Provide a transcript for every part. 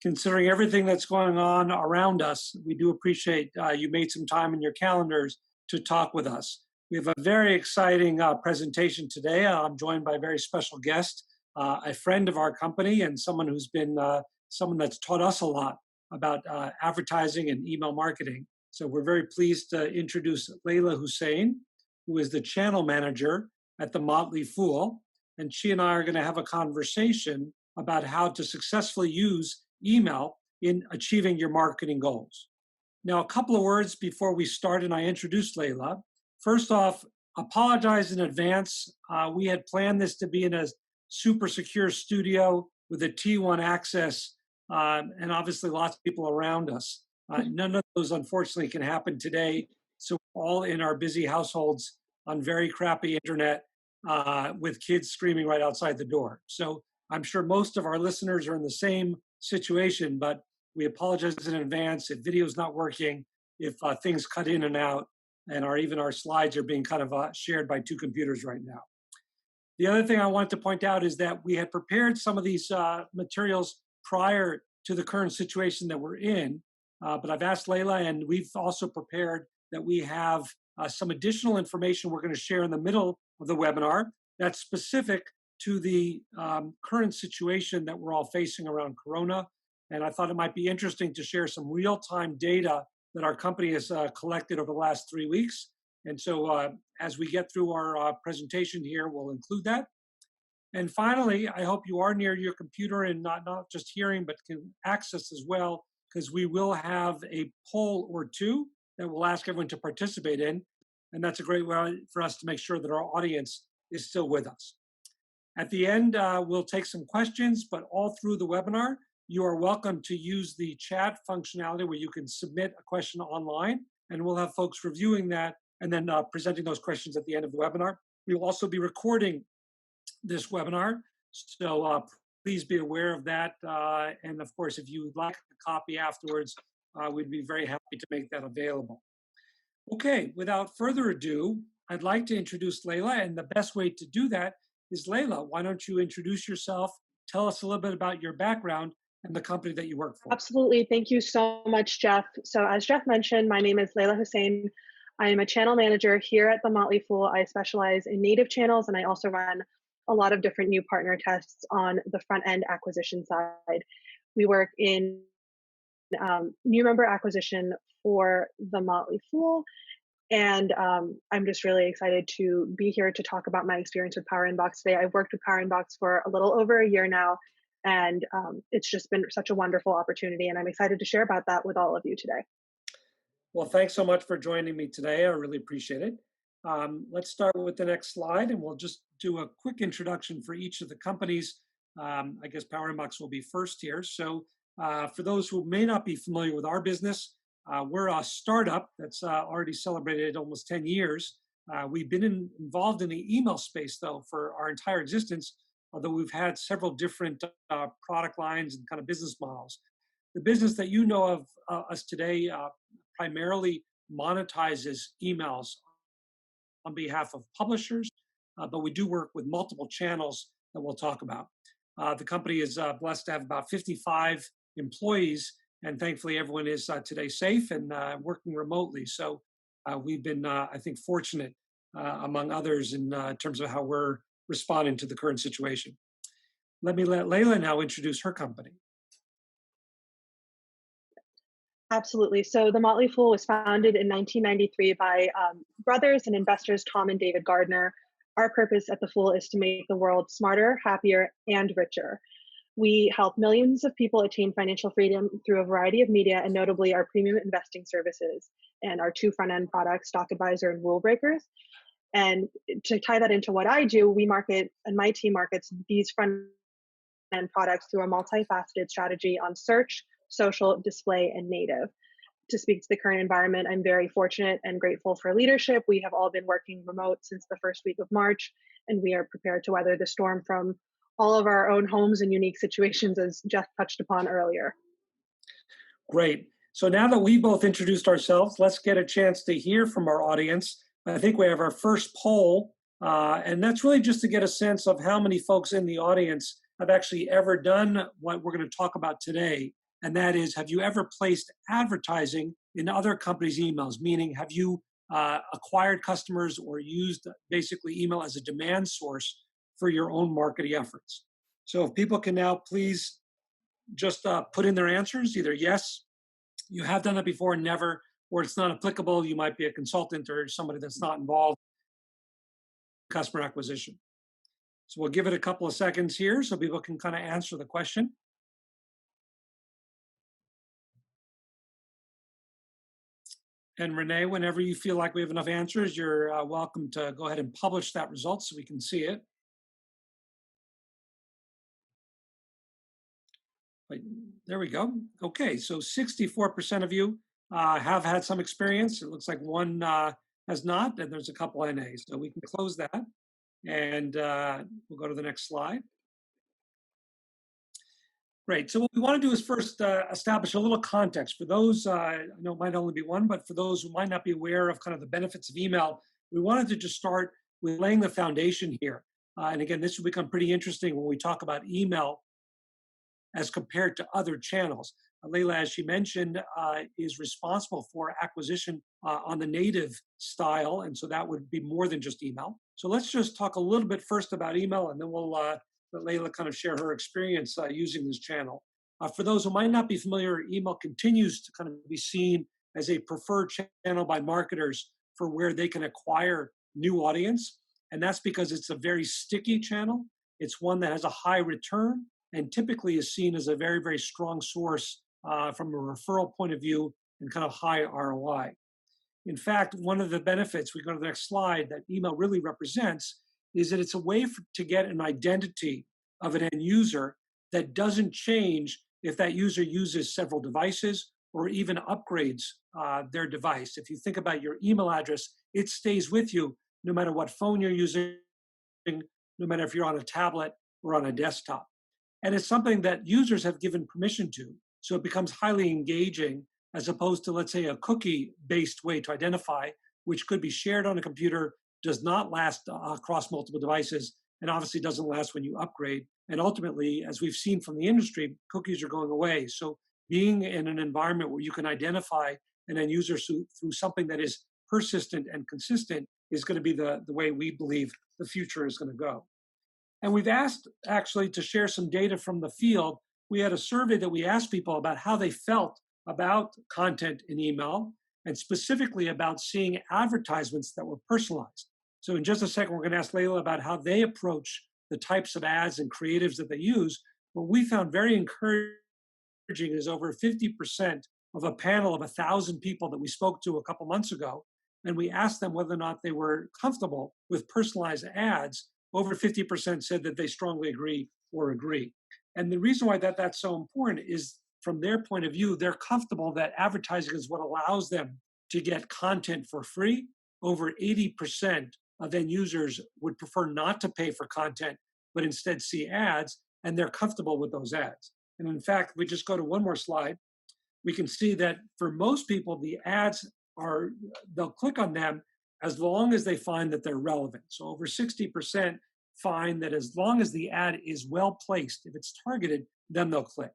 considering everything that's going on around us, we do appreciate you made some time in your calendars to talk with us. We have a very exciting presentation today. I'm joined by a very special guest, a friend of our company and someone who's been someone that's taught us a lot about advertising and email marketing. So we're very pleased to introduce Layla Hussein, who is the channel manager at the Motley Fool. And she and I are going to have a conversation about how to successfully use email in achieving your marketing goals. Now, a couple of words before we start and I introduce Layla. First off, apologize in advance. We had planned this to be in a super secure studio with a T1 access and obviously lots of people around us. None of those, unfortunately, can happen today. So we're all in our busy households on very crappy internet with kids screaming right outside the door. So I'm sure most of our listeners are in the same situation, but we apologize in advance if video's not working, if things cut in and out, and even our slides are being kind of shared by two computers right now. The other thing I wanted to point out is that we had prepared some of these materials prior to the current situation that we're in, but I've asked Layla, and we've also prepared that we have some additional information we're going to share in the middle of the webinar that's specific to the current situation that we're all facing around Corona. And I thought it might be interesting to share some real-time data that our company has collected over the last 3 weeks. And so as we get through our presentation here, we'll include that. And finally, I hope you are near your computer and not just hearing, but can access as well, because we will have a poll or two that we'll ask everyone to participate in. And that's a great way for us to make sure that our audience is still with us. At the end, we'll take some questions, but all through the webinar, you are welcome to use the chat functionality where you can submit a question online, and we'll have folks reviewing that and then presenting those questions at the end of the webinar. We will also be recording this webinar, so please be aware of that. And of course, if you would like a copy afterwards, we'd be very happy to make that available. Okay, without further ado, I'd like to introduce Layla, and the best way to do that is Layla, why don't you introduce yourself, tell us a little bit about your background and the company that you work for. Absolutely. Thank you so much, Jeff. So as Jeff mentioned, my name is Layla Hussein. I am a channel manager here at the Motley Fool. I specialize in native channels, and I also run a lot of different new partner tests on the front end acquisition side. We work in new member acquisition for the Motley Fool. And I'm just really excited to be here to talk about my experience with Power Inbox today. I've worked with Power Inbox for a little over a year now, and it's just been such a wonderful opportunity, and I'm excited to share about that with all of you today. Well, thanks so much for joining me today. I really appreciate it. Let's start with the next slide, and we'll just do a quick introduction for each of the companies. I guess Power Inbox will be first here. So for those who may not be familiar with our business, we're a startup that's already celebrated almost 10 years. We've been involved in the email space, though, for our entire existence, although we've had several different product lines and kind of business models. The business that you know of us today primarily monetizes emails on behalf of publishers, but we do work with multiple channels that we'll talk about. The company is blessed to have about 55 employees, and thankfully everyone is today safe and working remotely. So we've been, I think, fortunate among others in terms of how we're responding to the current situation. Let me let Layla now introduce her company. Absolutely. So the Motley Fool was founded in 1993 by brothers and investors Tom and David Gardner. Our purpose at the Fool is to make the world smarter, happier, and richer. We help millions of people attain financial freedom through a variety of media, and notably our premium investing services and our two front-end products, Stock Advisor and Rule Breakers. And to tie that into what I do, we market, and my team markets these front-end products through a multifaceted strategy on search, social, display, and native. To speak to the current environment, I'm very fortunate and grateful for leadership. We have all been working remote since the first week of March, and we are prepared to weather the storm from all of our own homes and unique situations, as Jeff touched upon earlier. Great. So now that we both introduced ourselves, let's get a chance to hear from our audience. I think we have our first poll, and that's really just to get a sense of how many folks in the audience have actually ever done what we're going to talk about today and that is, have you ever placed advertising in other companies' emails? Meaning, have you acquired customers or used basically email as a demand source for your own marketing efforts? So if people can now please just put in their answers, either yes, you have done that before, never, or it's not applicable, you might be a consultant or somebody that's not involved in customer acquisition. So we'll give it a couple of seconds here so people can kind of answer the question. And Renee, whenever you feel like we have enough answers, you're welcome to go ahead and publish that result so we can see it. But there we go. Okay, so 64% of you have had some experience. It looks like one has not, and there's a couple NAs. So we can close that, and we'll go to the next slide. Great. So what we want to do is first establish a little context for those, I know it might only be one, but for those who might not be aware of kind of the benefits of email, we wanted to just start with laying the foundation here. And again, this will become pretty interesting when we talk about email as compared to other channels. Layla, as she mentioned, is responsible for acquisition on the native style, and so that would be more than just email. So let's just talk a little bit first about email, and then we'll let Layla kind of share her experience using this channel. For those who might not be familiar, email continues to kind of be seen as a preferred channel by marketers for where they can acquire new audience, and that's because it's a very sticky channel. It's one that has a high return and typically is seen as a very, very strong source from a referral point of view and kind of high ROI. In fact, one of the benefits, we go to the next slide, that email really represents is that it's a way to get an identity of an end user that doesn't change if that user uses several devices or even upgrades their device. If you think about your email address, it stays with you no matter what phone you're using, no matter if you're on a tablet or on a desktop. And it's something that users have given permission to, so it becomes highly engaging as opposed to, let's say, a cookie-based way to identify, which could be shared on a computer, does not last across multiple devices, and obviously doesn't last when you upgrade. And ultimately, as we've seen from the industry, cookies are going away. So being in an environment where you can identify an end user through something that is persistent and consistent is going to be the way we believe the future is going to go. And we've asked actually to share some data from the field. We had a survey that we asked people about how they felt about content in email and specifically about seeing advertisements that were personalized. So in just a second, we're going to ask Layla about how they approach the types of ads and creatives that they use. What we found very encouraging is over 50% of a panel of 1,000 people that we spoke to a couple months ago, and we asked them whether or not they were comfortable with personalized ads. Over 50% said that they strongly agree or agree. And the reason why that's so important is from their point of view, they're comfortable that advertising is what allows them to get content for free. Over 80% of end users would prefer not to pay for content, but instead see ads, and they're comfortable with those ads. And in fact, we just go to one more slide. We can see that for most people, the ads they'll click on them as long as they find that they're relevant. So over 60% find that as long as the ad is well placed, if it's targeted, then they'll click.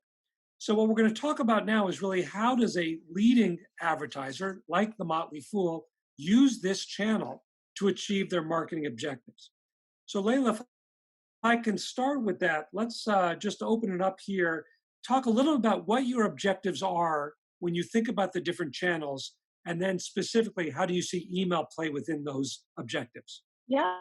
So what we're going to talk about now is really how does a leading advertiser like the Motley Fool use this channel to achieve their marketing objectives. So Layla, if I can start with that, let's just open it up here. Talk a little about what your objectives are when you think about the different channels, and then specifically, how do you see email play within those objectives? Yeah,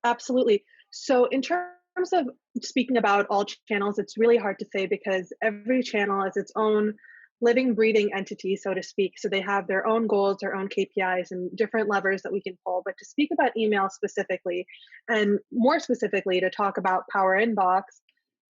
absolutely. So in terms of speaking about all channels, it's really hard to say because every channel is its own living, breathing entity, so to speak. So they have their own goals, their own KPIs, and different levers that we can pull. But to speak about email specifically, and more specifically to talk about Power Inbox,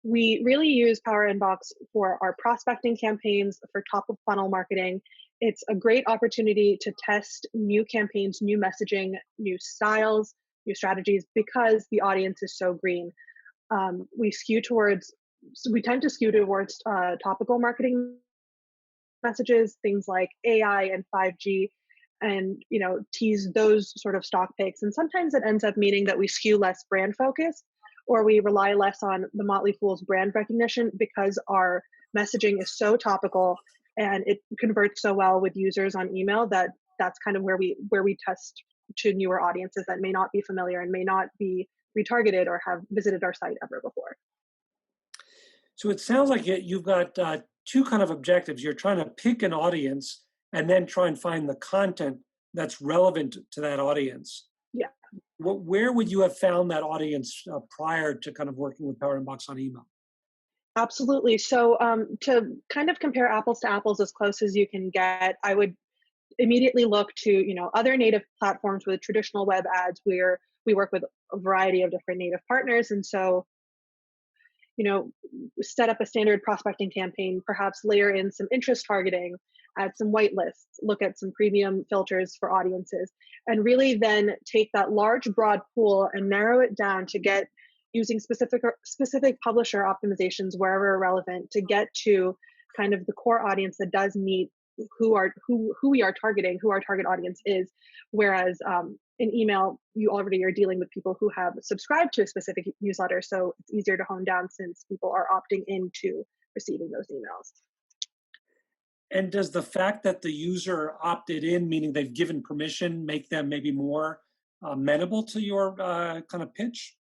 we really use Power Inbox for our prospecting campaigns, for top of funnel marketing. It's a great opportunity to test new campaigns, new messaging, new styles, new strategies because the audience is so green. We tend to skew towards topical marketing messages, things like AI and 5G, and tease those sort of stock picks. And sometimes it ends up meaning that we skew less brand focused, or we rely less on the Motley Fool's brand recognition because our messaging is so topical and it converts so well with users on email that that's kind of where we test to newer audiences that may not be familiar and may not be retargeted or have visited our site ever before. So it sounds like you've got two kind of objectives. You're trying to pick an audience and then try and find the content that's relevant to that audience. Yeah. Where would you have found that audience prior to kind of working with Power Inbox on email? Absolutely. So, to kind of compare apples to apples as close as you can get, I would immediately look to other native platforms with traditional web ads where we work with a variety of different native partners, and so you know set up a standard prospecting campaign, perhaps layer in some interest targeting, add some whitelists, look at some premium filters for audiences, and really then take that large broad pool and narrow it down to get using specific publisher optimizations wherever relevant to get to kind of the core audience that does meet who we are targeting, who our target audience is. Whereas in email, you already are dealing with people who have subscribed to a specific newsletter, so it's easier to hone down since people are opting into receiving those emails. And does the fact that the user opted in, meaning they've given permission, make them maybe more amenable to your kind of pitch?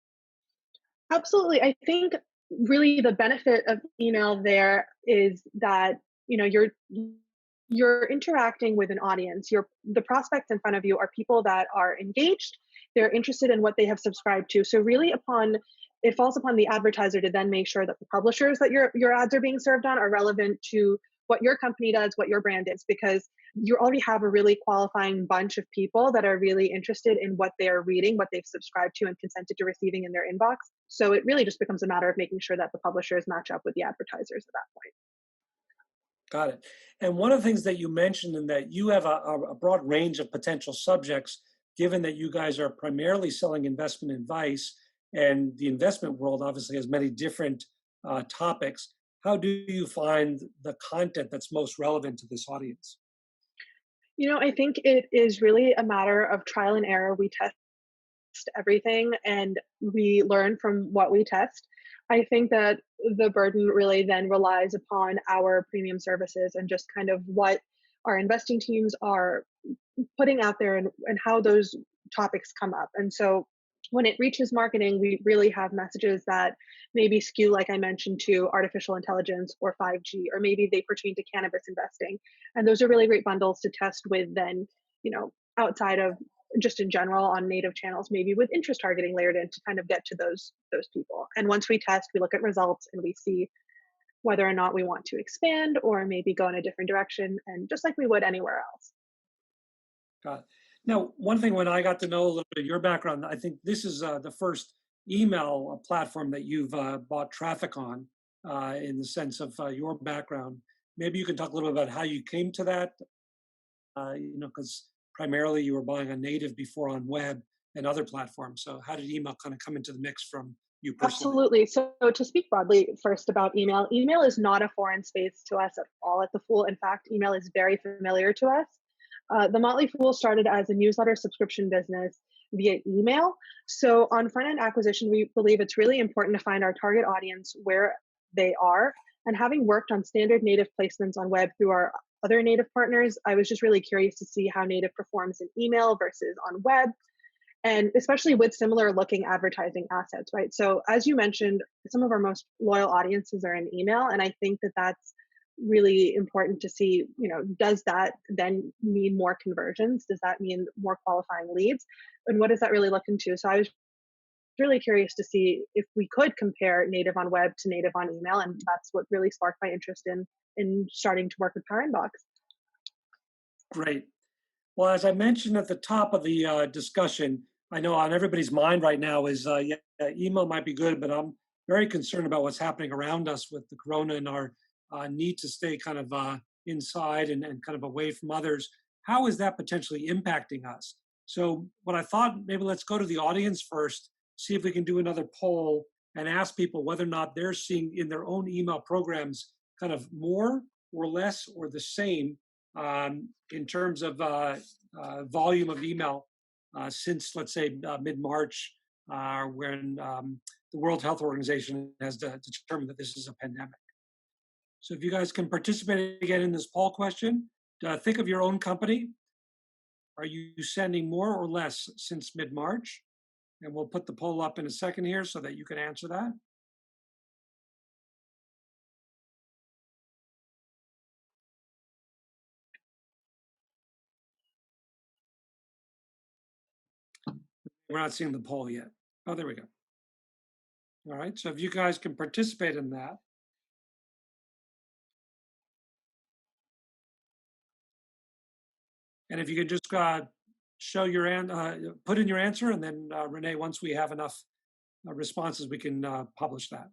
Absolutely. I think really the benefit of email there is that you're interacting with an audience. The prospects in front of you are people that are engaged, they're interested in what they have subscribed to. So really it falls upon the advertiser to then make sure that the publishers that your ads are being served on are relevant to what your company does, what your brand is, because you already have a really qualifying bunch of people that are really interested in what they are reading, what they've subscribed to and consented to receiving in their inbox. So it really just becomes a matter of making sure that the publishers match up with the advertisers at that point. Got it. And one of the things that you mentioned in that you have a broad range of potential subjects, given that you guys are primarily selling investment advice, and the investment world obviously has many different topics. How do you find the content that's most relevant to this audience? I think it is really a matter of trial and error. We test everything and we learn from what we test. I think that the burden really then relies upon our premium services and just kind of what our investing teams are putting out there, and how those topics come up. And so when it reaches marketing, we really have messages that maybe skew, like I mentioned, to artificial intelligence or 5G, or maybe they pertain to cannabis investing. And those are really great bundles to test with then, outside of just in general on native channels, maybe with interest targeting layered in to kind of get to those people. And once we test, we look at results and we see whether or not we want to expand or maybe go in a different direction, and just like we would anywhere else. Got it. Now, one thing when I got to know a little bit of your background, I think this is the first email platform that you've bought traffic on in the sense of your background. Maybe you can talk a little bit about how you came to that, because primarily you were buying on native before on web and other platforms. So how did email kind of come into the mix from you personally? Absolutely. So to speak broadly first about email, email is not a foreign space to us at all at the Fool. In fact, email is very familiar to us. The Motley Fool started as a newsletter subscription business via email. So on front end acquisition, we believe it's really important to find our target audience where they are. And having worked on standard native placements on web through our other native partners, I was just really curious to see how native performs in email versus on web, and especially with similar looking advertising assets, right? So as you mentioned, some of our most loyal audiences are in email, and I think that that's really important to see, does that then mean more conversions? Does that mean more qualifying leads? And what does that really look into? So I was really curious to see if we could compare native on web to native on email, and that's what really sparked my interest in starting to work with Power Inbox. Great. Well, as I mentioned at the top of the discussion, I know on everybody's mind right now is, yeah, email might be good, but I'm very concerned about what's happening around us with the corona and our need to stay kind of inside and kind of away from others. How is that potentially impacting us? So what I thought, maybe let's go to the audience first, see if we can do another poll and ask people whether or not they're seeing in their own email programs kind of more or less or the same in terms of volume of email since, let's say, mid-March, when the World Health Organization has determined that this is a pandemic. So if you guys can participate again in this poll question, think of your own company. Are you sending more or less since mid-March? And we'll put the poll up in a second here so that you can answer that. We're not seeing the poll yet. Oh, there we go. All right, so if you guys can participate in that. And if you could just show your put in your answer, and then Renee, once we have enough responses, we can publish that.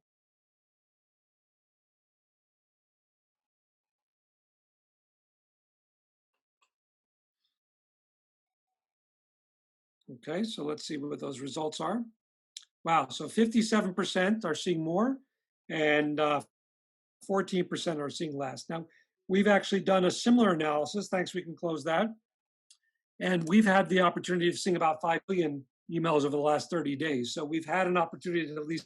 Okay, so let's see what those results are. Wow, so 57% are seeing more, and 14% are seeing less. Now, we've actually done a similar analysis. Thanks, we can close that. And we've had the opportunity of seeing about 5 billion emails over the last 30 days. So we've had an opportunity to at least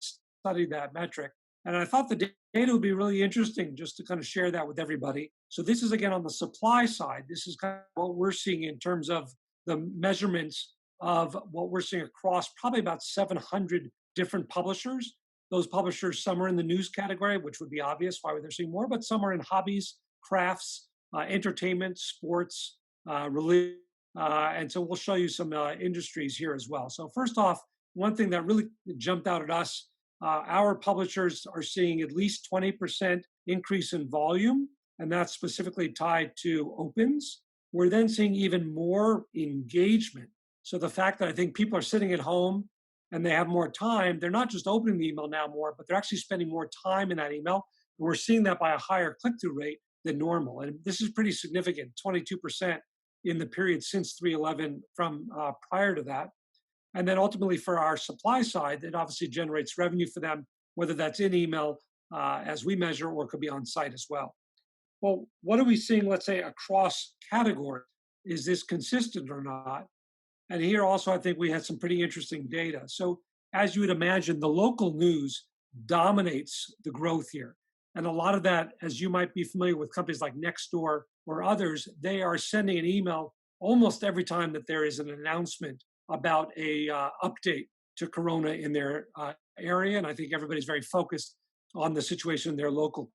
study that metric. And I thought the data would be really interesting just to kind of share that with everybody. So this is again on the supply side. This is kind of what we're seeing in terms of the measurements of what we're seeing across probably about 700 different publishers. Those publishers, some are in the news category, which would be obvious why they're seeing more, but some are in hobbies, crafts, entertainment, sports, religion. And so we'll show you some industries here as well. So first off, one thing that really jumped out at us, our publishers are seeing at least 20% increase in volume, and that's specifically tied to opens. We're then seeing even more engagement. So the fact that I think people are sitting at home and they have more time, they're not just opening the email now more, but they're actually spending more time in that email. And we're seeing that by a higher click-through rate than normal. And this is pretty significant, 22% in the period since 3/11 from prior to that. And then ultimately for our supply side, it obviously generates revenue for them, whether that's in email as we measure, or it could be on site as well. Well, what are we seeing, let's say, across categories? Is this consistent or not? And here also, I think we had some pretty interesting data. So as you would imagine, the local news dominates the growth here. And a lot of that, as you might be familiar with companies like Nextdoor or others, they are sending an email almost every time that there is an announcement about a update to Corona in their area. And I think everybody's very focused on the situation in their local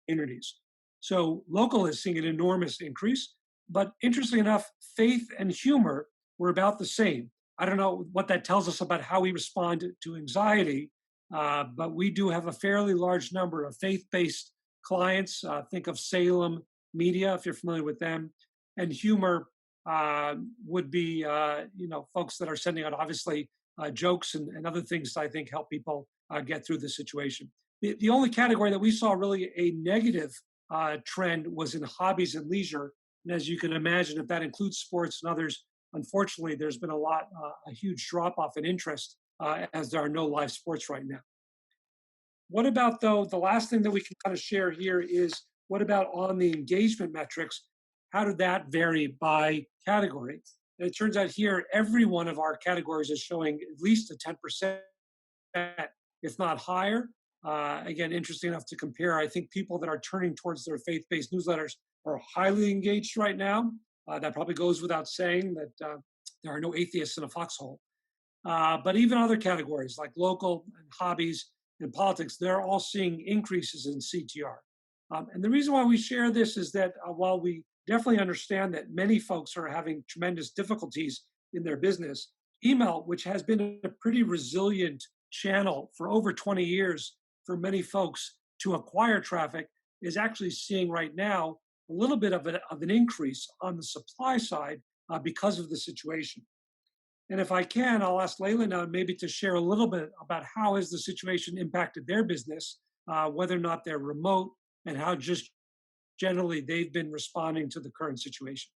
communities. So local is seeing an enormous increase. But interestingly enough, faith and humor were about the same. I don't know what that tells us about how we respond to anxiety, but we do have a fairly large number of faith-based clients. Think of Salem Media, if you're familiar with them. And humor would be, folks that are sending out obviously jokes and other things that I think help people get through the situation. The only category that we saw really a negative trend was in hobbies and leisure. And as you can imagine, if that includes sports and others, unfortunately, there's been a huge drop off in interest as there are no live sports right now. What about, though, the last thing that we can kind of share here is what about on the engagement metrics? How did that vary by category? And it turns out here, every one of our categories is showing at least a 10%, if not higher. Again, interesting enough to compare. I think people that are turning towards their faith-based newsletters are highly engaged right now. That probably goes without saying that there are no atheists in a foxhole. But even other categories like local and hobbies and politics, they're all seeing increases in CTR. And the reason why we share this is that while we definitely understand that many folks are having tremendous difficulties in their business, email, which has been a pretty resilient channel for over 20 years for many folks to acquire traffic, is actually seeing right now a little bit of an increase on the supply side because of the situation. And if I can, I'll ask Layla now maybe to share a little bit about how has the situation impacted their business, whether or not they're remote, and how just generally they've been responding to the current situation.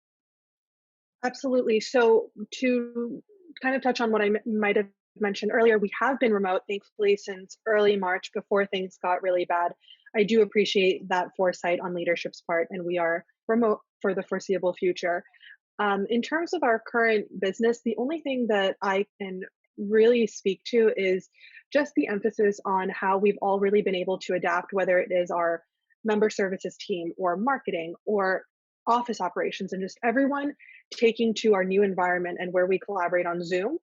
Absolutely. So to kind of touch on what I might have mentioned earlier, we have been remote, thankfully, since early March before things got really bad. I do appreciate that foresight on leadership's part, and we are remote for the foreseeable future. In terms of our current business, the only thing that I can really speak to is just the emphasis on how we've all really been able to adapt, whether it is our member services team or marketing or office operations, and just everyone taking to our new environment and where we collaborate on Zoom.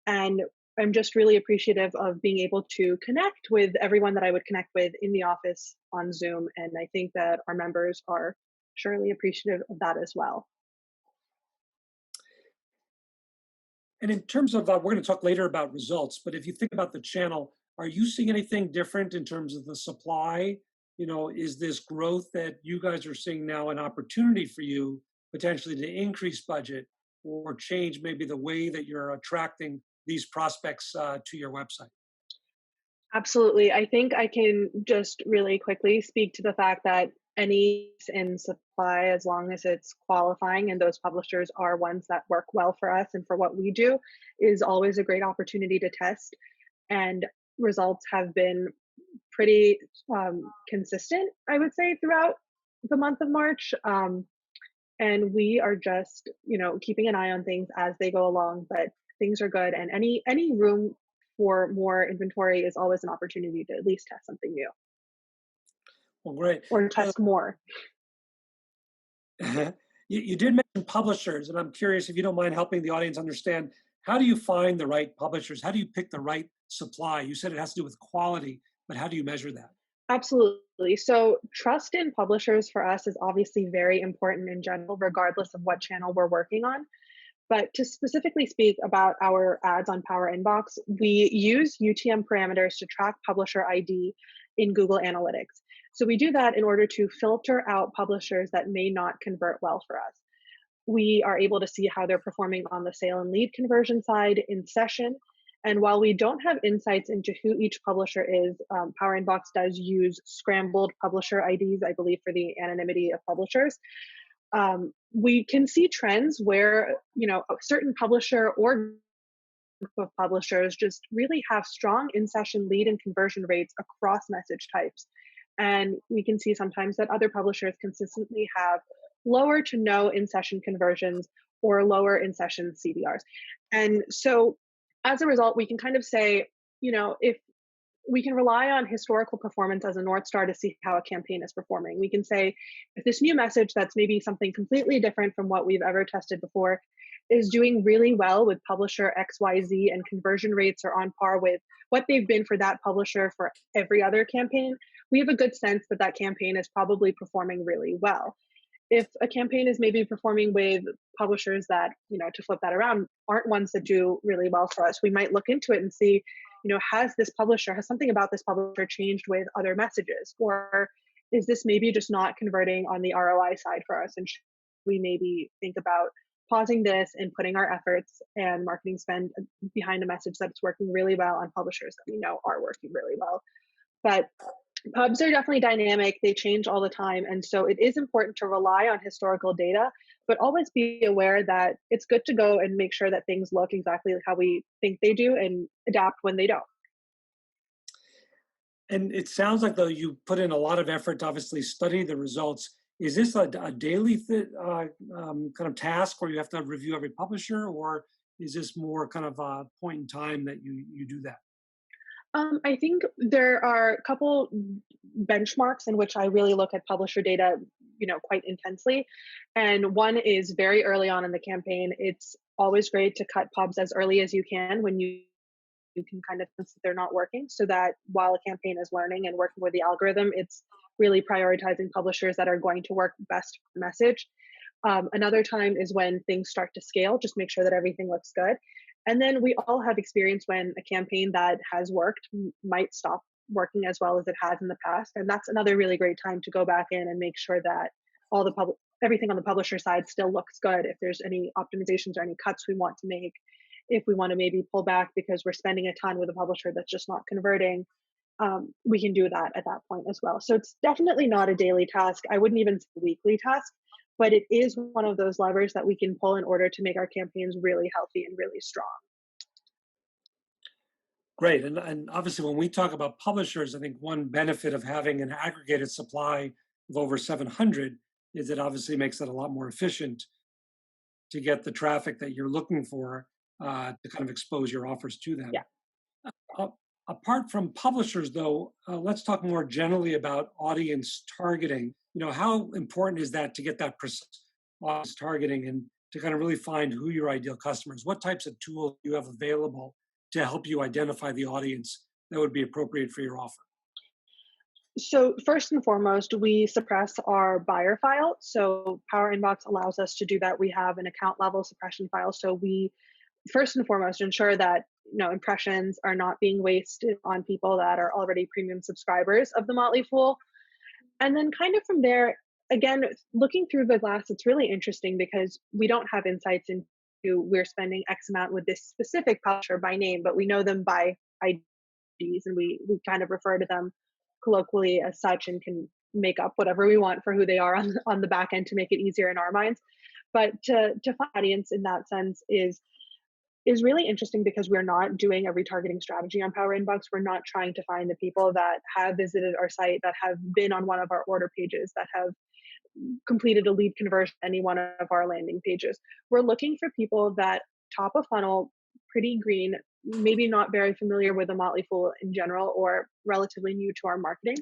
And I'm just really appreciative of being able to connect with everyone that I would connect with in the office on Zoom. And I think that our members are surely appreciative of that as well. And in terms of, we're going to talk later about results, but if you think about the channel, are you seeing anything different in terms of the supply? Is this growth that you guys are seeing now an opportunity for you potentially to increase budget or change maybe the way that you're attracting these prospects to your website? Absolutely. I think I can just really quickly speak to the fact that any in supply, as long as it's qualifying and those publishers are ones that work well for us and for what we do, is always a great opportunity to test. And results have been pretty consistent, I would say, throughout the month of March. And we are just, keeping an eye on things as they go along, but things are good. And any room for more inventory is always an opportunity to at least test something new Well, great. or So test more. you did mention publishers, and I'm curious if you don't mind helping the audience understand, how do you find the right publishers? How do you pick the right supply? You said it has to do with quality, but how do you measure that? Absolutely. So, trust in publishers for us is obviously very important in general, regardless of what channel we're working on. But to specifically speak about our ads on Power Inbox, we use UTM parameters to track publisher ID in Google Analytics. So we do that in order to filter out publishers that may not convert well for us. We are able to see how they're performing on the sale and lead conversion side in session. And while we don't have insights into who each publisher is, Power Inbox does use scrambled publisher IDs, I believe, for the anonymity of publishers. We can see trends where a certain publisher or group of publishers just really have strong in-session lead and conversion rates across message types, and we can see sometimes that other publishers consistently have lower to no in-session conversions or lower in-session CDRs. And so as a result, we can kind of say, if we can rely on historical performance as a North Star to see how a campaign is performing. We can say if this new message that's maybe something completely different from what we've ever tested before is doing really well with publisher XYZ and conversion rates are on par with what they've been for that publisher for every other campaign, we have a good sense that that campaign is probably performing really well. If a campaign is maybe performing with publishers that, to flip that around, aren't ones that do really well for us, we might look into it and see, has something about this publisher changed with other messages? Or is this maybe just not converting on the ROI side for us? And should we maybe think about pausing this and putting our efforts and marketing spend behind a message that's working really well on publishers that we know are working really well? But pubs are definitely dynamic. They change all the time. And so it is important to rely on historical data, but always be aware that it's good to go and make sure that things look exactly how we think they do and adapt when they don't. And it sounds like, though, you put in a lot of effort to obviously study the results. Is this a daily kind of task where you have to review every publisher, or is this more kind of a point in time that you do that? I think there are a couple benchmarks in which I really look at publisher data, quite intensely. And one is very early on in the campaign. It's always great to cut pubs as early as you can when you can kind of sense that they're not working, so that while a campaign is learning and working with the algorithm, it's really prioritizing publishers that are going to work best for the message. Another time is when things start to scale, just make sure that everything looks good. And then we all have experience when a campaign that has worked might stop working as well as it has in the past. And that's another really great time to go back in and make sure that everything on the publisher side still looks good. If there's any optimizations or any cuts we want to make, if we want to maybe pull back because we're spending a ton with a publisher that's just not converting, we can do that at that point as well. So it's definitely not a daily task. I wouldn't even say a weekly task, but it is one of those levers that we can pull in order to make our campaigns really healthy and really strong. Great. And obviously, when we talk about publishers, I think one benefit of having an aggregated supply of over 700 is it obviously makes it a lot more efficient to get the traffic that you're looking for. to kind of expose your offers to them. Yeah. Uh, Apart from publishers, though, let's talk more generally about audience targeting. How important is that to get that precise audience targeting and to kind of really find who your ideal customers? What types of tools do you have available to help you identify the audience that would be appropriate for your offer? So first and foremost, we suppress our buyer file. So Power Inbox allows us to do that. We have an account level suppression file. So we first and foremost ensure that impressions are not being wasted on people that are already premium subscribers of the Motley Fool. And then kind of from there, again, looking through the glass, it's really interesting because we don't have insights into we're spending X amount with this specific publisher by name, but we know them by IDs and we kind of refer to them colloquially as such and can make up whatever we want for who they are on the back end to make it easier in our minds. But to find audience in that sense is really interesting because we're not doing a retargeting strategy on Power Inbox. We're not trying to find the people that have visited our site, that have been on one of our order pages, that have completed a lead conversion on any one of our landing pages. We're looking for people that top of funnel, pretty green, maybe not very familiar with the Motley Fool in general or relatively new to our marketing.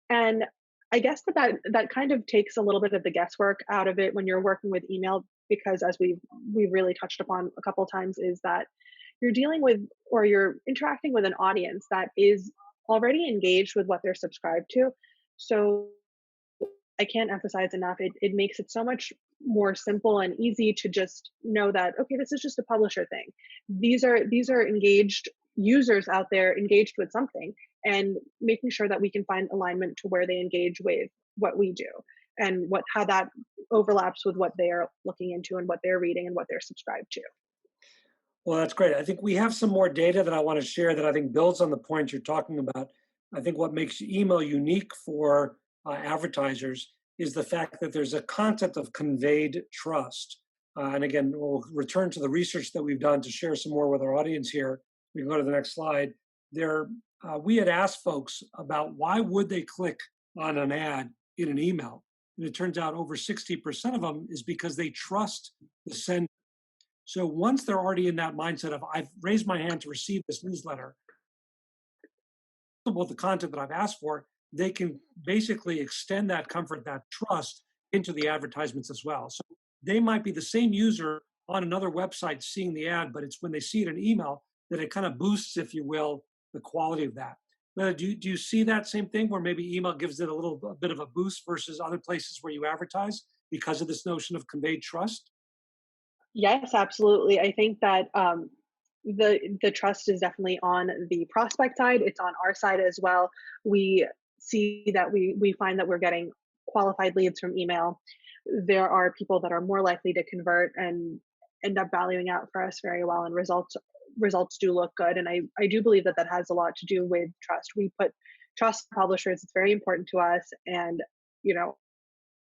And I guess that kind of takes a little bit of the guesswork out of it when you're working with email, because as we've really touched upon a couple of times, is that you're dealing with or you're interacting with an audience that is already engaged with what they're subscribed to. So I can't emphasize enough, it makes it so much more simple and easy to just know that, okay, this is just a publisher thing. These are engaged users out there engaged with something, and making sure that we can find alignment to where they engage with what we do and how that overlaps with what they are looking into and what they're reading and what they're subscribed to. Well, that's great. I think we have some more data that I want to share that I think builds on the point you're talking about. I think what makes email unique for advertisers is the fact that there's a concept of conveyed trust. And again, we'll return to the research that we've done to share some more with our audience here. We can go to the next slide. We had asked folks about why would they click on an ad in an email. And it turns out over 60% of them is because they trust the sender. So once they're already in that mindset of, I've raised my hand to receive this newsletter, with the content that I've asked for, they can basically extend that comfort, that trust into the advertisements as well. So they might be the same user on another website seeing the ad, but it's when they see it in email that it kind of boosts, if you will, the quality of that. Now, do you see that same thing where maybe email gives it a bit of a boost versus other places where you advertise because of this notion of conveyed trust? Yes, absolutely. I think that the trust is definitely on the prospect side. It's on our side as well. We see that we find that we're getting qualified leads from email. There are people that are more likely to convert and end up valuing out for us very well, and results do look good. And I do believe that has a lot to do with trust. We put trust in publishers. It's very important to us, and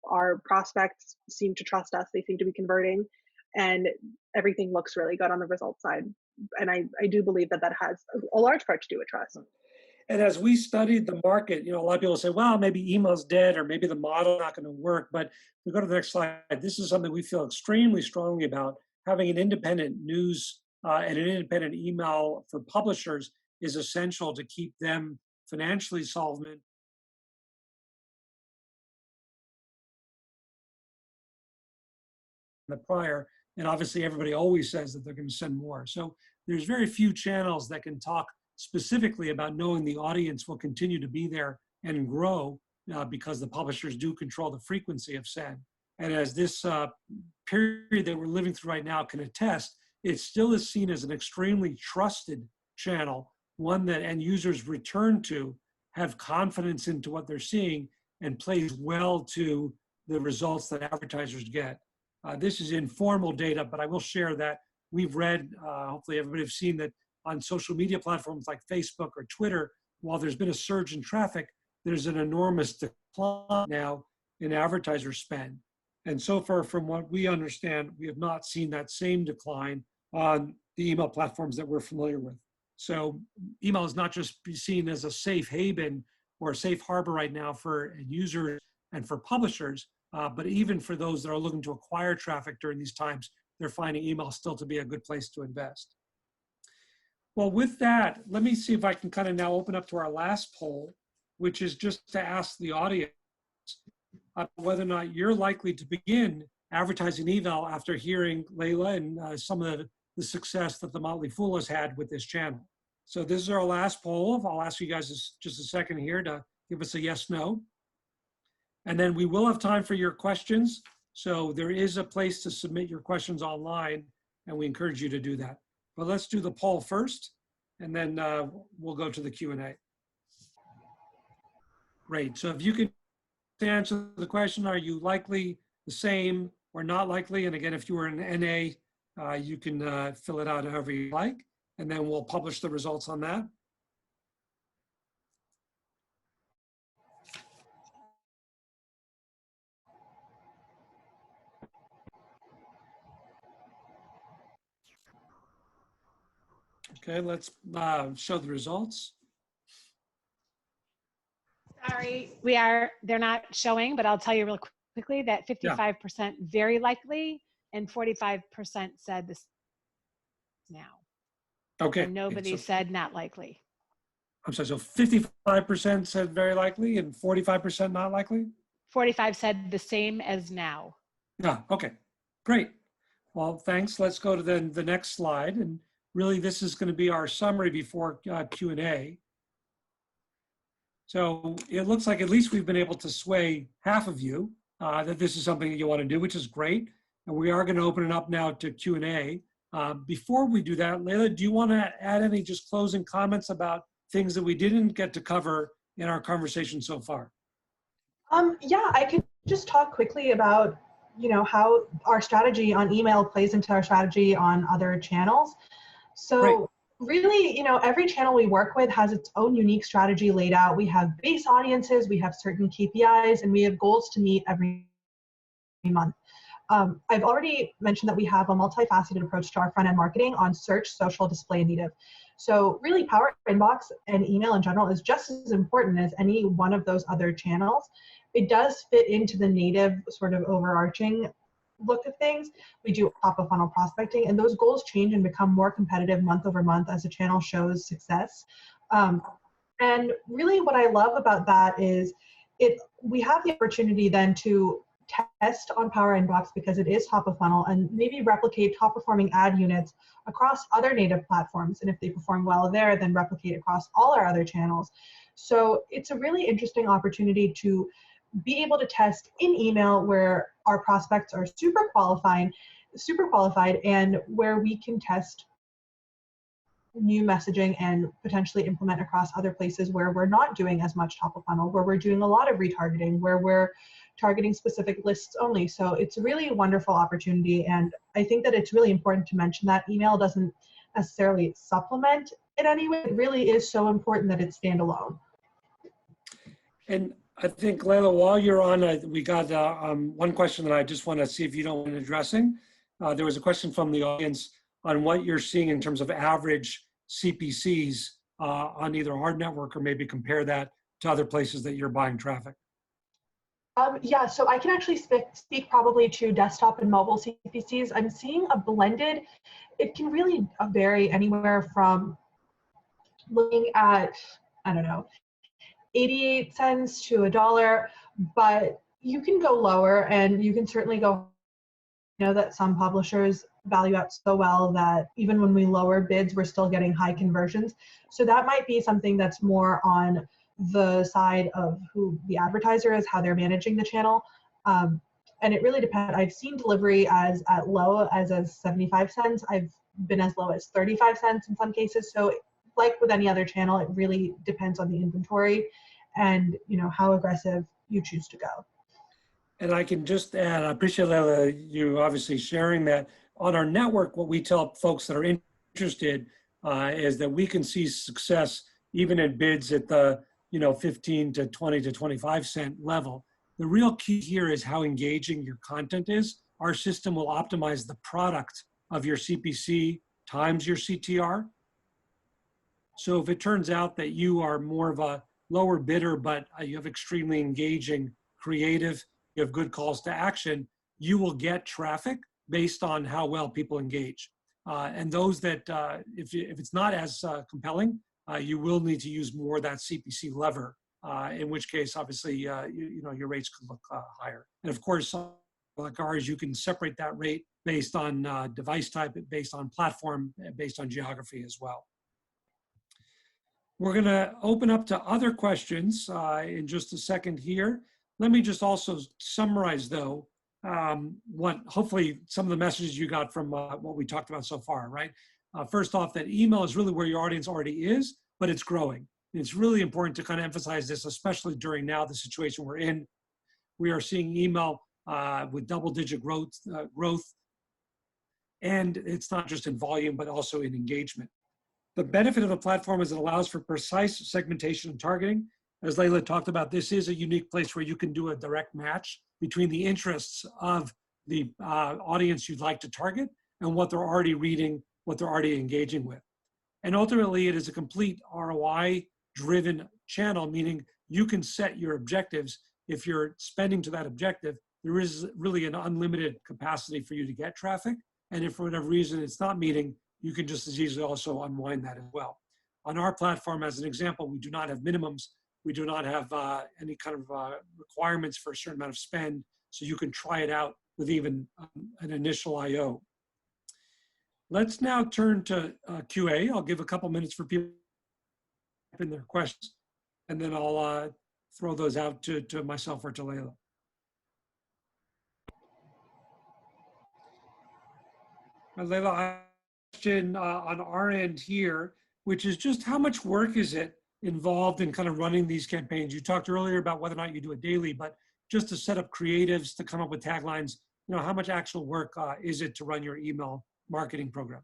our prospects seem to trust us. They seem to be converting, and everything looks really good on the result side. And I do believe that has a large part to do with trust. And as we studied the market, a lot of people say, well, maybe email's dead or maybe the model's not going to work. But if we go to the next slide, this is something we feel extremely strongly about. Having an independent news and an independent email for publishers is essential to keep them financially solvent. The prior, and obviously everybody always says that they're going to send more. So there's very few channels that can talk specifically about knowing the audience will continue to be there and grow because the publishers do control the frequency of send. And as this period that we're living through right now can attest, it still is seen as an extremely trusted channel, one that end users return to, have confidence into what they're seeing, and plays well to the results that advertisers get. This is informal data, but I will share that we've read, hopefully everybody has seen that on social media platforms like Facebook or Twitter, while there's been a surge in traffic, there's an enormous decline now in advertiser spend. And so far, from what we understand, we have not seen that same decline on the email platforms that we're familiar with. So email is not just be seen as a safe haven or a safe harbor right now for users and for publishers, but even for those that are looking to acquire traffic during these times, they're finding email still to be a good place to invest. Well, with that, let me see if I can kind of now open up to our last poll, which is just to ask the audience whether or not you're likely to begin advertising email after hearing Layla and some of the success that the Motley Fool has had with this channel. So this is our last poll. I'll ask you guys just a second here to give us a yes, no. And then we will have time for your questions. So there is a place to submit your questions online, and we encourage you to do that. But let's do the poll first, and then we'll go to the Q&A. Great. So if you could answer the question, are you likely, the same, or not likely? And again, if you were an NA, you can fill it out however you like, and then we'll publish the results on that. Okay, let's show the results. Sorry, they're not showing, but I'll tell you real quickly that 55% very likely and 45% said this now. Okay. And nobody said not likely. I'm sorry, so 55% said very likely and 45% not likely? 45 said the same as now. Yeah, okay, great. Well, thanks. Let's go to the next slide. And really, this is going to be our summary before Q&A. So it looks like at least we've been able to sway half of you that this is something that you want to do, which is great. And we are going to open it up now to Q&A. Before we do that, Layla, do you want to add any just closing comments about things that we didn't get to cover in our conversation so far? Yeah, I could just talk quickly about, how our strategy on email plays into our strategy on other channels. So Great. Really, every channel we work with has its own unique strategy laid out. We have base audiences, we have certain KPIs, and we have goals to meet every month. I've already mentioned that we have a multifaceted approach to our front-end marketing on search, social, display, and native. So really, Power Inbox and email in general is just as important as any one of those other channels. It does fit into the native sort of overarching look of things. We do top of funnel prospecting, and those goals change and become more competitive month over month as the channel shows success. And really what I love about that is we have the opportunity then to test on Power Inbox because it is top of funnel and maybe replicate top performing ad units across other native platforms. And if they perform well there, then replicate across all our other channels. So it's a really interesting opportunity to be able to test in email where our prospects are super qualified, and where we can test new messaging and potentially implement across other places where we're not doing as much top of funnel, where we're doing a lot of retargeting, where we're targeting specific lists only. So it's a really wonderful opportunity. And I think that it's really important to mention that email doesn't necessarily supplement in any way. It really is so important that it's standalone. And I think, Layla, while you're on, we got one question that I just want to see if you don't mind addressing. There was a question from the audience on what you're seeing in terms of average CPCs on either Hard Network, or maybe compare that to other places that you're buying traffic. Yeah, so I can actually speak probably to desktop and mobile CPCs. I'm seeing a blended, it can really vary anywhere from looking at, I don't know, 88 cents to $1, but you can go lower, and you can certainly go, that some publishers value out so well that even when we lower bids, we're still getting high conversions. So that might be something that's more on the side of who the advertiser is, how they're managing the channel. And it really depends. I've seen delivery as low as 75 cents. I've been as low as 35 cents in some cases. So like with any other channel, it really depends on the inventory and how aggressive you choose to go. And I can just add, I appreciate you obviously sharing that. On our network, what we tell folks that are interested is that we can see success even in bids at the 15 to 20 to 25 cent level. The real key here is how engaging your content is. Our system will optimize the product of your CPC times your CTR. So if it turns out that you are more of a lower bidder, but you have extremely engaging, creative, you have good calls to action, you will get traffic based on how well people engage. And those that, if it's not as compelling, you will need to use more of that CPC lever, in which case, obviously, your rates could look higher. And of course, like ours, you can separate that rate based on device type, based on platform, based on geography as well. We're going to open up to other questions in just a second here. Let me just also summarize, though, what hopefully some of the messages you got from what we talked about so far, right? First off, that email is really where your audience already is, but it's growing. And it's really important to kind of emphasize this, especially during now the situation we're in. We are seeing email with double-digit growth, and it's not just in volume, but also in engagement. The benefit of the platform is it allows for precise segmentation and targeting. As Layla talked about, this is a unique place where you can do a direct match between the interests of the audience you'd like to target and what they're already reading, what they're already engaging with. And ultimately, it is a complete ROI-driven channel, meaning you can set your objectives. If you're spending to that objective, there is really an unlimited capacity for you to get traffic. And if for whatever reason it's not meeting, you can just as easily also unwind that as well. On our platform, as an example, we do not have minimums. We do not have any kind of requirements for a certain amount of spend, so you can try it out with even an initial IO. Let's now turn to QA. I'll give a couple minutes for people to type in their questions, and then I'll throw those out to myself or to Layla. Layla, I have a question on our end here, which is just how much work is it involved in kind of running these campaigns? You talked earlier about whether or not you do it daily, but just to set up creatives, to come up with taglines, how much actual work is it to run your email marketing program?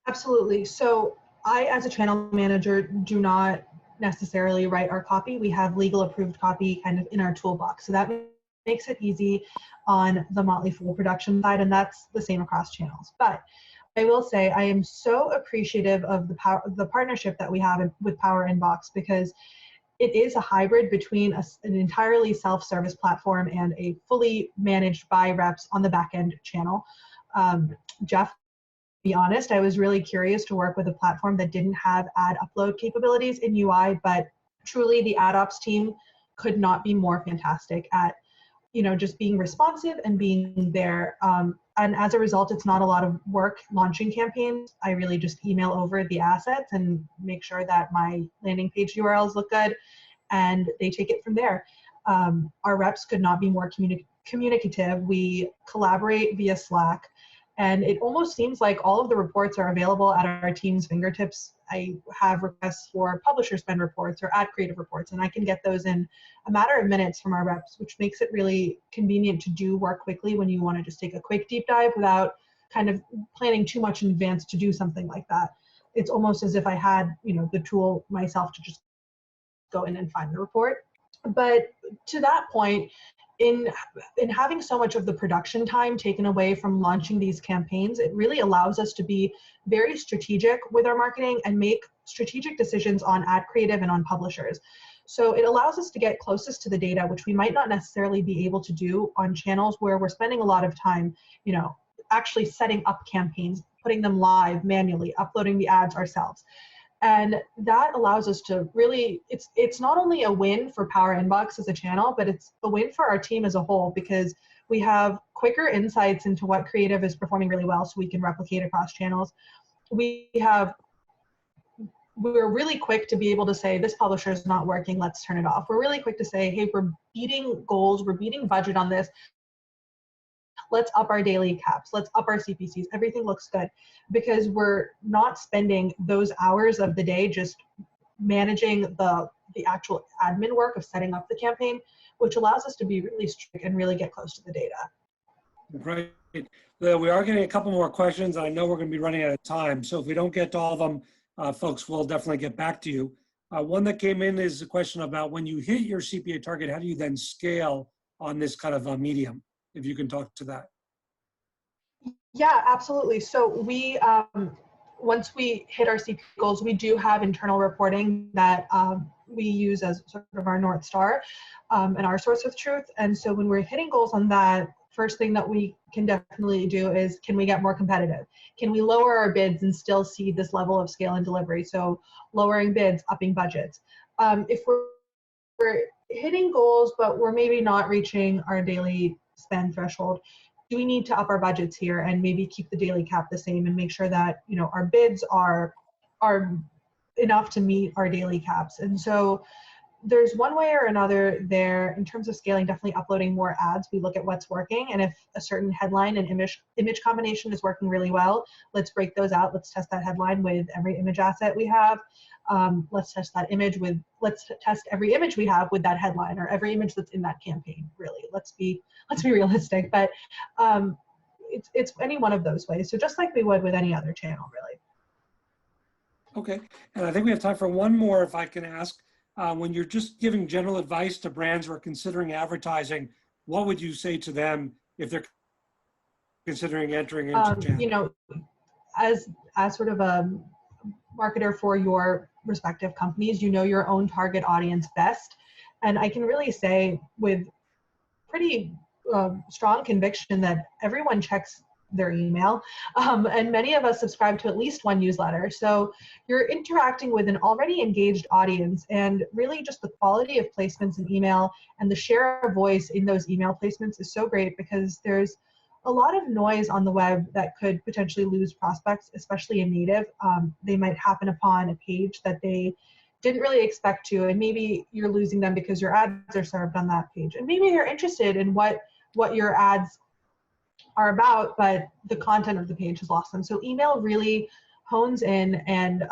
Absolutely. So I, as a channel manager, do not necessarily write our copy. We have legal approved copy kind of in our toolbox. So that makes it easy on the Motley Fool production side, and that's the same across channels. But I will say I am so appreciative of the partnership that we have with Power Inbox, because it is a hybrid between an entirely self-service platform and a fully managed by reps on the back end channel. Jeff, to be honest, I was really curious to work with a platform that didn't have ad upload capabilities in UI, but truly the ad ops team could not be more fantastic at just being responsive and being there. And as a result, it's not a lot of work launching campaigns. I really just email over the assets and make sure that my landing page URLs look good, and they take it from there. Our reps could not be more communicative. We collaborate via Slack, and it almost seems like all of the reports are available at our team's fingertips. I have requests for publisher spend reports or ad creative reports, and I can get those in a matter of minutes from our reps, which makes it really convenient to do work quickly when you want to just take a quick deep dive without kind of planning too much in advance to do something like that. It's almost as if I had, the tool myself to just go in and find the report. But to that point, in having so much of the production time taken away from launching these campaigns, it really allows us to be very strategic with our marketing and make strategic decisions on ad creative and on publishers. So it allows us to get closest to the data, which we might not necessarily be able to do on channels where we're spending a lot of time, actually setting up campaigns, putting them live manually, uploading the ads ourselves. And that allows us to really, it's not only a win for Power Inbox as a channel, but it's a win for our team as a whole, because we have quicker insights into what creative is performing really well so we can replicate across channels. We're really quick to be able to say, this publisher is not working, let's turn it off. We're really quick to say, hey, we're beating goals, we're beating budget on this. Let's up our daily caps, let's up our CPCs, everything looks good, because we're not spending those hours of the day just managing the actual admin work of setting up the campaign, which allows us to be really strict and really get close to the data. Great. We are getting a couple more questions. I know we're going to be running out of time, so if we don't get to all of them, folks, we'll definitely get back to you. One that came in is a question about when you hit your CPA target, how do you then scale on this kind of a medium? If you can talk to that. Yeah, absolutely. So we, once we hit our CPA goals, we do have internal reporting that we use as sort of our North Star and our source of truth. And so when we're hitting goals on that, first thing that we can definitely do is, can we get more competitive? Can we lower our bids and still see this level of scale and delivery? So lowering bids, upping budgets. If we're hitting goals, but we're maybe not reaching our daily spend threshold, do we need to up our budgets here and maybe keep the daily cap the same and make sure that, you know, our bids are enough to meet our daily caps? And so there's one way or another there in terms of scaling. Definitely uploading more ads. We look at what's working, and if a certain headline and image combination is working really well, let's break those out. Let's test that headline with every image asset we have. Let's test every image we have with that headline, or every image that's in that campaign. Really, let's be realistic. But it's any one of those ways. So just like we would with any other channel, really. Okay, and I think we have time for one more, if I can ask. When you're just giving general advice to brands who are considering advertising, what would you say to them if they're considering entering into channel? You know, as sort of a marketer for your respective companies, you know your own target audience best. And I can really say with pretty strong conviction that everyone checks their email, and many of us subscribe to at least one newsletter. So you're interacting with an already engaged audience, and really just the quality of placements in email and the share of voice in those email placements is so great, because there's a lot of noise on the web that could potentially lose prospects, especially in native. They might happen upon a page that they didn't really expect to, and maybe you're losing them because your ads are served on that page. And maybe you're interested in what your ads are about, but the content of the page has lost them. So email really hones in, and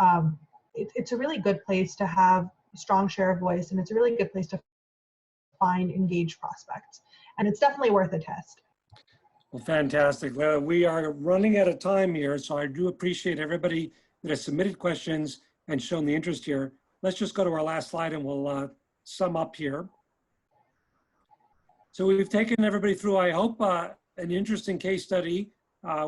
it's a really good place to have a strong share of voice, and it's a really good place to find engaged prospects. And it's definitely worth a test. Well, fantastic. We are running out of time here, so I do appreciate everybody that has submitted questions and shown the interest here. Let's just go to our last slide and we'll sum up here. So we've taken everybody through, I hope, an interesting case study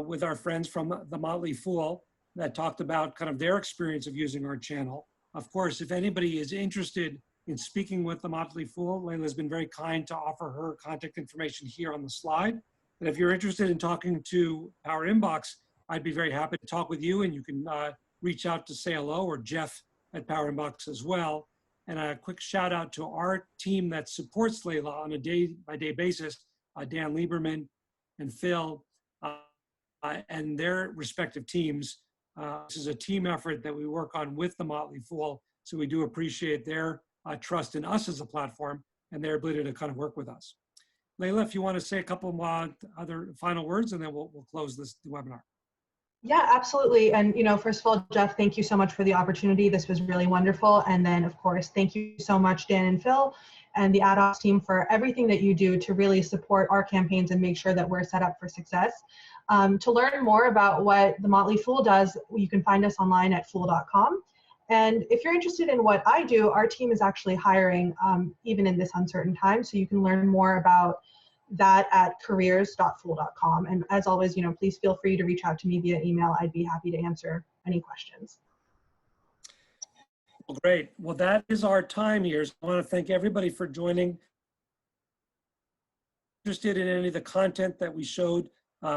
with our friends from the Motley Fool that talked about kind of their experience of using our channel. Of course, if anybody is interested in speaking with the Motley Fool, Layla has been very kind to offer her contact information here on the slide. And if you're interested in talking to Power Inbox, I'd be very happy to talk with you, and you can reach out to say hello, or Jeff at Power Inbox as well. And a quick shout out to our team that supports Layla on a day-by-day basis, Dan Lieberman and Phil, and their respective teams. This is a team effort that we work on with the Motley Fool, so we do appreciate their trust in us as a platform and their ability to kind of work with us. Layla, if you want to say a couple other final words, and then we'll close the webinar. Yeah, absolutely. And, you know, first of all, Jeff, thank you so much for the opportunity. This was really wonderful. And then, of course, thank you so much, Dan and Phil, and the ad ops team for everything that you do to really support our campaigns and make sure that we're set up for success. To learn more about what the Motley Fool does, you can find us online at fool.com. And if you're interested in what I do, our team is actually hiring even in this uncertain time. So you can learn more about that at careers.fool.com. And as always, you know, please feel free to reach out to me via email. I'd be happy to answer any questions. Well, great. Well, that is our time here. So I want to thank everybody for joining. Interested in any of the content that we showed,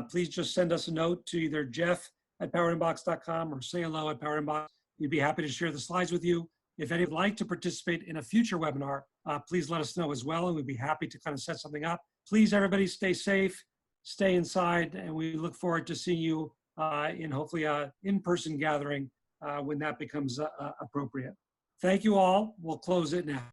please just send us a note to either Jeff at powerinbox.com or say hello at powerinbox. We'd be happy to share the slides with you. If any would like to participate in a future webinar, please let us know as well, and we'd be happy to kind of set something up. Please, everybody, stay safe, stay inside, and we look forward to seeing you in hopefully an in-person gathering when that becomes appropriate. Thank you all. We'll close it now.